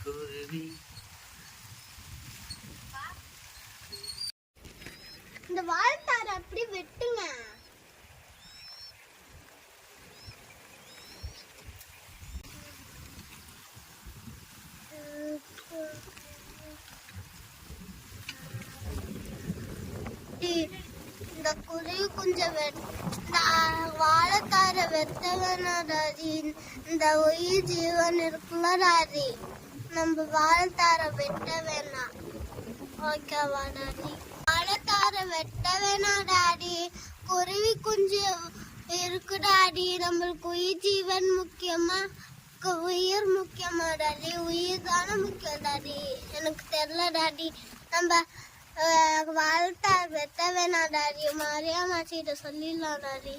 குருவி. இந்த வாழைத்தார அப்படி வெட்டுங்க. இந்த குருவி கொஞ்சம் வாழைத்தார வெட்ட வேணாடாதி. இந்த உயிர் ஜீவன் இருக்குல்ல டாடி, நம்ம வாழைத்தார வெட்ட வேணாம். ஓகேவா டாடி? வாழைத்தார வெட்ட வேணாம் டாடி. குருவி குஞ்சு இருக்கு டாடி. நம்மளுக்கு உயிர் ஜீவன் முக்கியமா, உயிர் முக்கியமா டாடி? உயிர் தானே முக்கியம் டாடி. எனக்கு தெரியல டாடி. நம்ம வாழைத்தார வெட்ட வேணாம் டாடி. மரியா மாச்சிட்ட சொல்லிடலாம் டாடி.